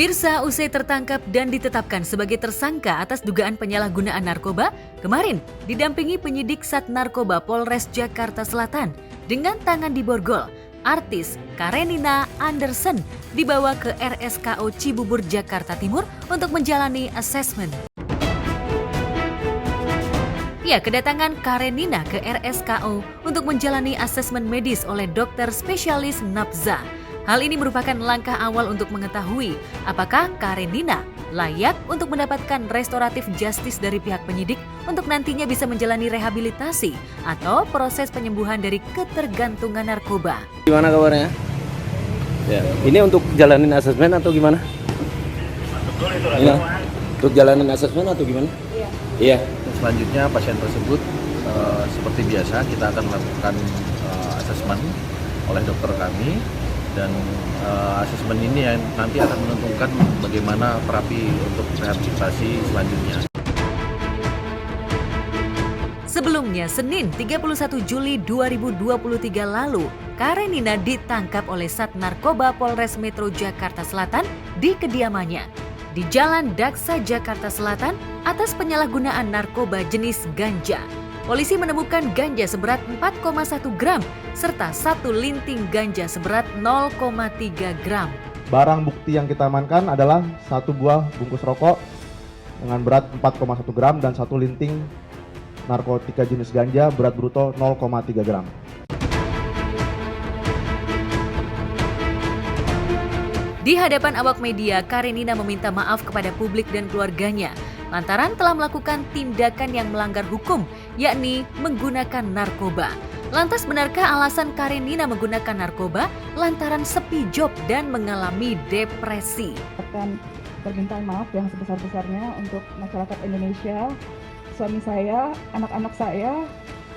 Pemirsa, usai tertangkap dan ditetapkan sebagai tersangka atas dugaan penyalahgunaan narkoba, kemarin didampingi penyidik Sat Narkoba Polres Jakarta Selatan dengan tangan di borgol, artis Karenina Anderson dibawa ke RSKO Cibubur, Jakarta Timur untuk menjalani asesmen. Ya, kedatangan Karenina ke RSKO untuk menjalani asesmen medis oleh dokter spesialis nafza. Hal ini merupakan langkah awal untuk mengetahui apakah Karenina layak untuk mendapatkan restoratif justice dari pihak penyidik untuk nantinya bisa menjalani rehabilitasi atau proses penyembuhan dari ketergantungan narkoba. Gimana kabarnya? Ya, ini untuk jalanin asesmen atau gimana? Iya. Untuk jalanin asesmen atau gimana? Iya. Selanjutnya pasien tersebut seperti biasa kita akan melakukan asesmen oleh dokter kami. Dan asesmen ini yang nanti akan menentukan bagaimana terapi untuk rehabilitasi selanjutnya. Sebelumnya, Senin 31 Juli 2023 lalu, Karenina ditangkap oleh Sat Narkoba Polres Metro Jakarta Selatan di kediamannya di Jalan Daksa, Jakarta Selatan atas penyalahgunaan narkoba jenis ganja. Polisi menemukan ganja seberat 4,1 gram serta satu linting ganja seberat 0,3 gram. Barang bukti yang kita amankan adalah satu buah bungkus rokok dengan berat 4,1 gram dan satu linting narkotika jenis ganja berat bruto 0,3 gram. Di hadapan awak media, Karenina meminta maaf kepada publik dan keluarganya lantaran telah melakukan tindakan yang melanggar hukum, yakni menggunakan narkoba. Lantas benarkah alasan Karenina menggunakan narkoba lantaran sepi job dan mengalami depresi? Akan permintaan maaf yang sebesar-besarnya untuk masyarakat Indonesia, suami saya, anak-anak saya,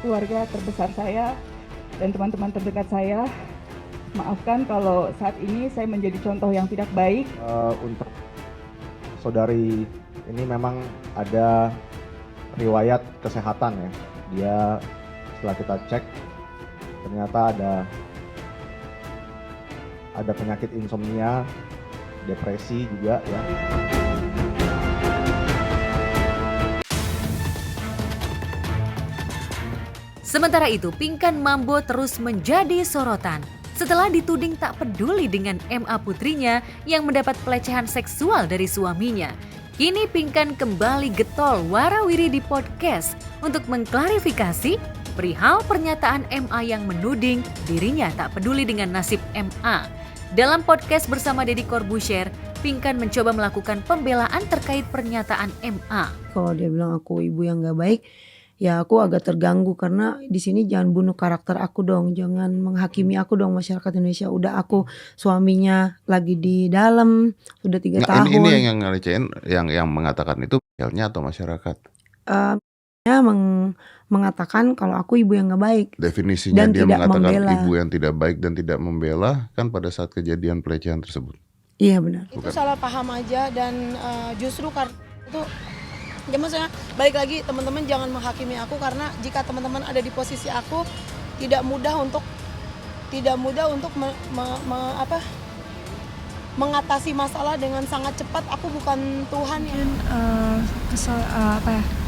keluarga terbesar saya, dan teman-teman terdekat saya. Maafkan kalau saat ini saya menjadi contoh yang tidak baik. Untuk saudari ini memang ada riwayat kesehatan ya. Dia setelah kita cek ternyata ada penyakit insomnia, depresi juga ya. Sementara itu, Pinkan Mambo terus menjadi sorotan setelah dituding tak peduli dengan MA putrinya yang mendapat pelecehan seksual dari suaminya. Kini Pinkan kembali getol warawiri di podcast untuk mengklarifikasi perihal pernyataan MA yang menuding dirinya tak peduli dengan nasib MA. Dalam podcast bersama Deddy Corbuzier, Pinkan mencoba melakukan pembelaan terkait pernyataan MA. Kalau dia bilang aku ibu yang gak baik, ya aku agak terganggu karena di sini jangan bunuh karakter aku dong, jangan menghakimi aku dong masyarakat Indonesia. Udah aku suaminya lagi di dalam sudah 3 tahun. Ini yang ngelecehin, yang mengatakan itu nya atau masyarakat? Mengatakan kalau aku ibu yang nggak baik. Definisinya dan dia mengatakan membela. Ibu yang tidak baik dan tidak membela kan pada saat kejadian pelecehan tersebut. Iya benar. Itu salah paham aja dan justru karena itu. Ya maksudnya balik lagi teman-teman jangan menghakimi aku karena jika teman-teman ada di posisi aku tidak mudah untuk mengatasi masalah dengan sangat cepat. Aku bukan Tuhan ya.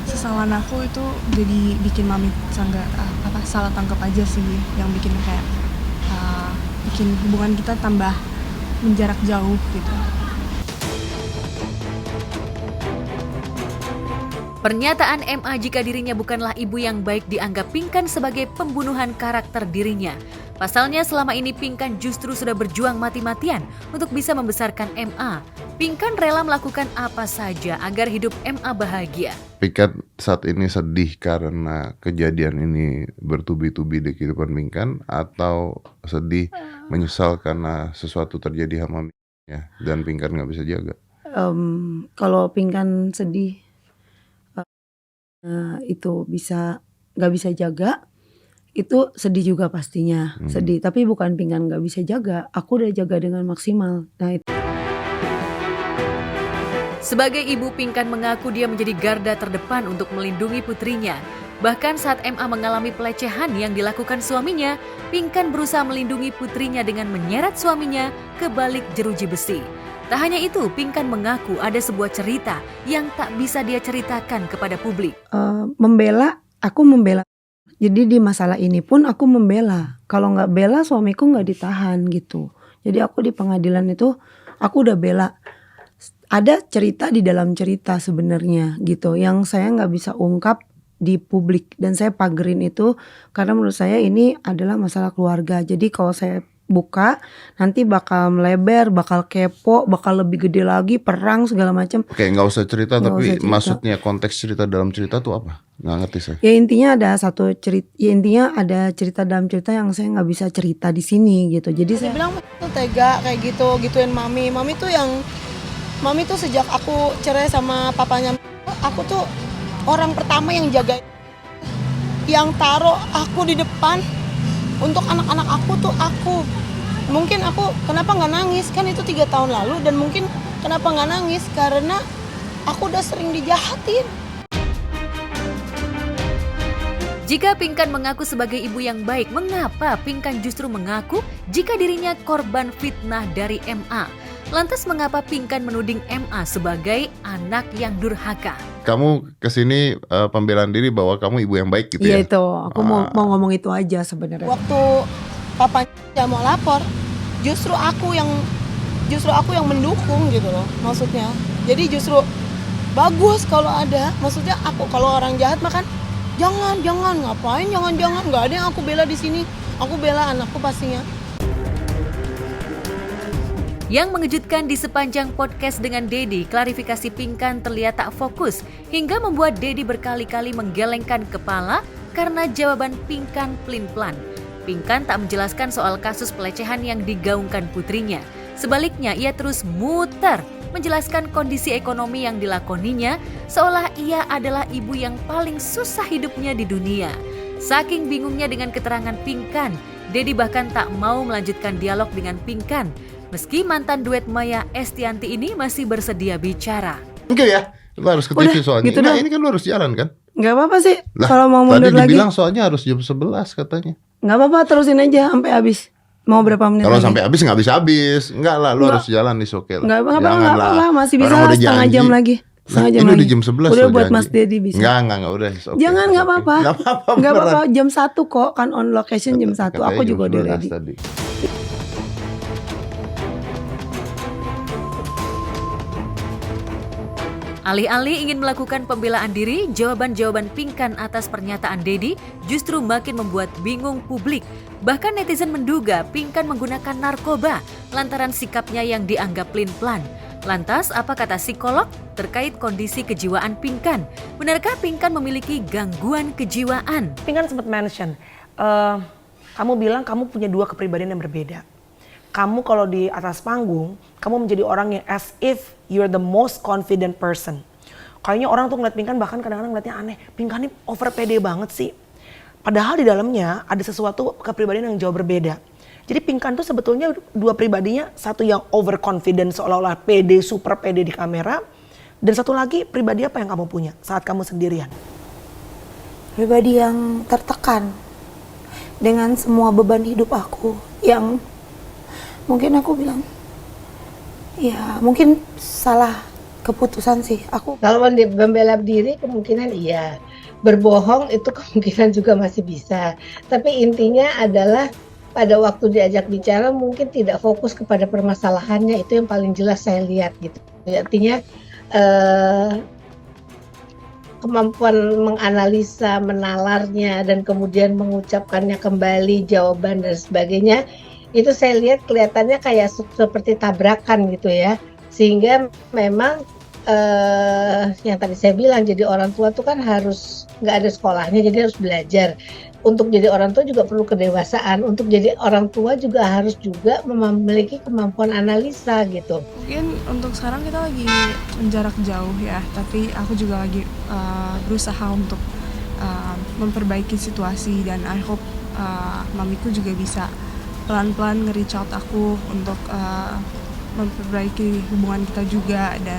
Kesalahan aku itu jadi bikin mami salah tangkap aja sih, yang bikin kayak bikin hubungan kita tambah menjarak jauh gitu. Pernyataan MA jika dirinya bukanlah ibu yang baik dianggap Pinkan sebagai pembunuhan karakter dirinya. Pasalnya selama ini Pinkan justru sudah berjuang mati-matian untuk bisa membesarkan MA. Pinkan rela melakukan apa saja agar hidup MA bahagia. Pinkan saat ini sedih karena kejadian ini bertubi-tubi di kehidupan Pinkan atau sedih menyesal karena sesuatu terjadi sama ya dan Pinkan nggak bisa jaga? Kalau Pinkan sedih itu nggak bisa jaga, itu sedih juga pastinya. Sedih, tapi bukan Pinkan nggak bisa jaga, aku udah jaga dengan maksimal. Nah itu. Sebagai ibu, Pinkan mengaku dia menjadi garda terdepan untuk melindungi putrinya. Bahkan saat MA mengalami pelecehan yang dilakukan suaminya, Pinkan berusaha melindungi putrinya dengan menyeret suaminya ke balik jeruji besi. Tak hanya itu, Pinkan mengaku ada sebuah cerita yang tak bisa dia ceritakan kepada publik. Aku membela. Jadi di masalah ini pun aku membela. Kalau nggak bela suamiku nggak ditahan gitu. Jadi aku di pengadilan itu aku udah bela. Ada cerita di dalam cerita sebenarnya gitu yang saya nggak bisa ungkap di publik dan saya pagerin itu karena menurut saya ini adalah masalah keluarga. Jadi kalau saya buka nanti bakal melebar, bakal kepo, bakal lebih gede lagi, perang segala macam. Oke, nggak usah cerita, Nggak tapi usah cerita. maksudnya konteks cerita dalam cerita tuh apa? Nggak ngerti saya. Ya intinya ada satu cerita, ya intinya ada cerita dalam cerita yang saya nggak bisa cerita di sini gitu. Jadi Dia saya bilang tuh tega kayak gitu, gituin mami. Mami tuh sejak aku cerai sama papanya, aku tuh orang pertama yang jaga, yang taruh aku di depan untuk anak-anak aku tuh aku. Mungkin aku kenapa nggak nangis, kan itu 3 tahun lalu, dan mungkin kenapa nggak nangis karena aku udah sering dijahatin. Jika Pinkan mengaku sebagai ibu yang baik, mengapa Pinkan justru mengaku jika dirinya korban fitnah dari MA? Lantas mengapa Pinkan menuding MA sebagai anak yang durhaka? Kamu kesini pembelaan diri bahwa kamu ibu yang baik gitu iya ya? itu aku mau ngomong itu aja sebenarnya. Waktu papanya mau lapor, justru aku yang mendukung gitu loh, maksudnya. Jadi justru bagus kalau ada, maksudnya aku kalau orang jahat makan jangan ngapain, jangan nggak ada yang aku bela di sini, aku bela anakku pastinya. Yang mengejutkan di sepanjang podcast dengan Dedi, klarifikasi Pinkan terlihat tak fokus hingga membuat Dedi berkali-kali menggelengkan kepala karena jawaban Pinkan pelin-pelan. Pinkan tak menjelaskan soal kasus pelecehan yang digaungkan putrinya. Sebaliknya, ia terus muter menjelaskan kondisi ekonomi yang dilakoninya seolah ia adalah ibu yang paling susah hidupnya di dunia. Saking bingungnya dengan keterangan Pinkan, Dedi bahkan tak mau melanjutkan dialog dengan Pinkan. Meski mantan duet Maya Estianti ini masih bersedia bicara. Mungkin ya, lo harus ke TV soalnya. gitu Nah, dong. ini kan lo harus jalan kan? Nggak apa-apa sih Lah, kalau mau mundur tadi lagi. dibilang soalnya harus jam 11 katanya. Nggak apa-apa, terusin aja sampai habis. Mau berapa menit Kalau lagi? sampai habis nggak habis. Enggak lah, lo Nggak. harus jalan di oke lah. Nggak apa-apa, Jangan lah. masih bisa Orang lah udah setengah janji. jam lagi. Setengah jam Ini lagi. udah jam 11 Udah lo buat janji. Mas Dedi bisa. Enggak, udah. Okay, Jangan, nggak okay. apa-apa. Nggak apa-apa. Nggak beneran. apa-apa, jam 1 kok kan on location jam 1. Katanya Aku jam juga udah 11 ready. tadi. Alih-alih ingin melakukan pembelaan diri, jawaban-jawaban Pinkan atas pernyataan Dedi justru makin membuat bingung publik. Bahkan netizen menduga Pinkan menggunakan narkoba lantaran sikapnya yang dianggap pelin-pelan. Lantas, apa kata psikolog terkait kondisi kejiwaan Pinkan? Benarkah Pinkan memiliki gangguan kejiwaan? Pinkan sempat mention, kamu bilang kamu punya 2 kepribadian yang berbeda. Kamu kalau di atas panggung, kamu menjadi orang yang as if you're the most confident person. Kayaknya orang tuh ngeliat Pinkan bahkan kadang-kadang ngeliatnya aneh. Pinkan ini over pede banget sih. Padahal di dalamnya ada sesuatu kepribadian yang jauh berbeda. Jadi Pinkan tuh sebetulnya 2 pribadinya, satu yang overconfident seolah-olah pede, super pede di kamera. Dan satu lagi pribadi apa yang kamu punya saat kamu sendirian? Pribadi yang tertekan dengan semua beban hidup aku yang mungkin aku bilang ya mungkin salah keputusan sih aku. Kalau membela diri kemungkinan iya, berbohong itu kemungkinan juga masih bisa. Tapi intinya adalah pada waktu diajak bicara mungkin tidak fokus kepada permasalahannya, itu yang paling jelas saya lihat gitu. Artinya kemampuan menganalisa, menalarnya dan kemudian mengucapkannya kembali jawaban dan sebagainya, itu saya lihat kelihatannya kayak seperti tabrakan gitu ya. Sehingga memang yang tadi saya bilang, jadi orang tua tuh kan harus nggak ada sekolahnya, jadi harus belajar. Untuk jadi orang tua juga perlu kedewasaan. Untuk jadi orang tua juga harus juga memiliki kemampuan analisa gitu. Mungkin untuk sekarang kita lagi menjarak jauh ya, tapi aku juga lagi berusaha untuk memperbaiki situasi dan I hope mamiku juga bisa pelan-pelan nge-reach out aku untuk memperbaiki hubungan kita juga. Dan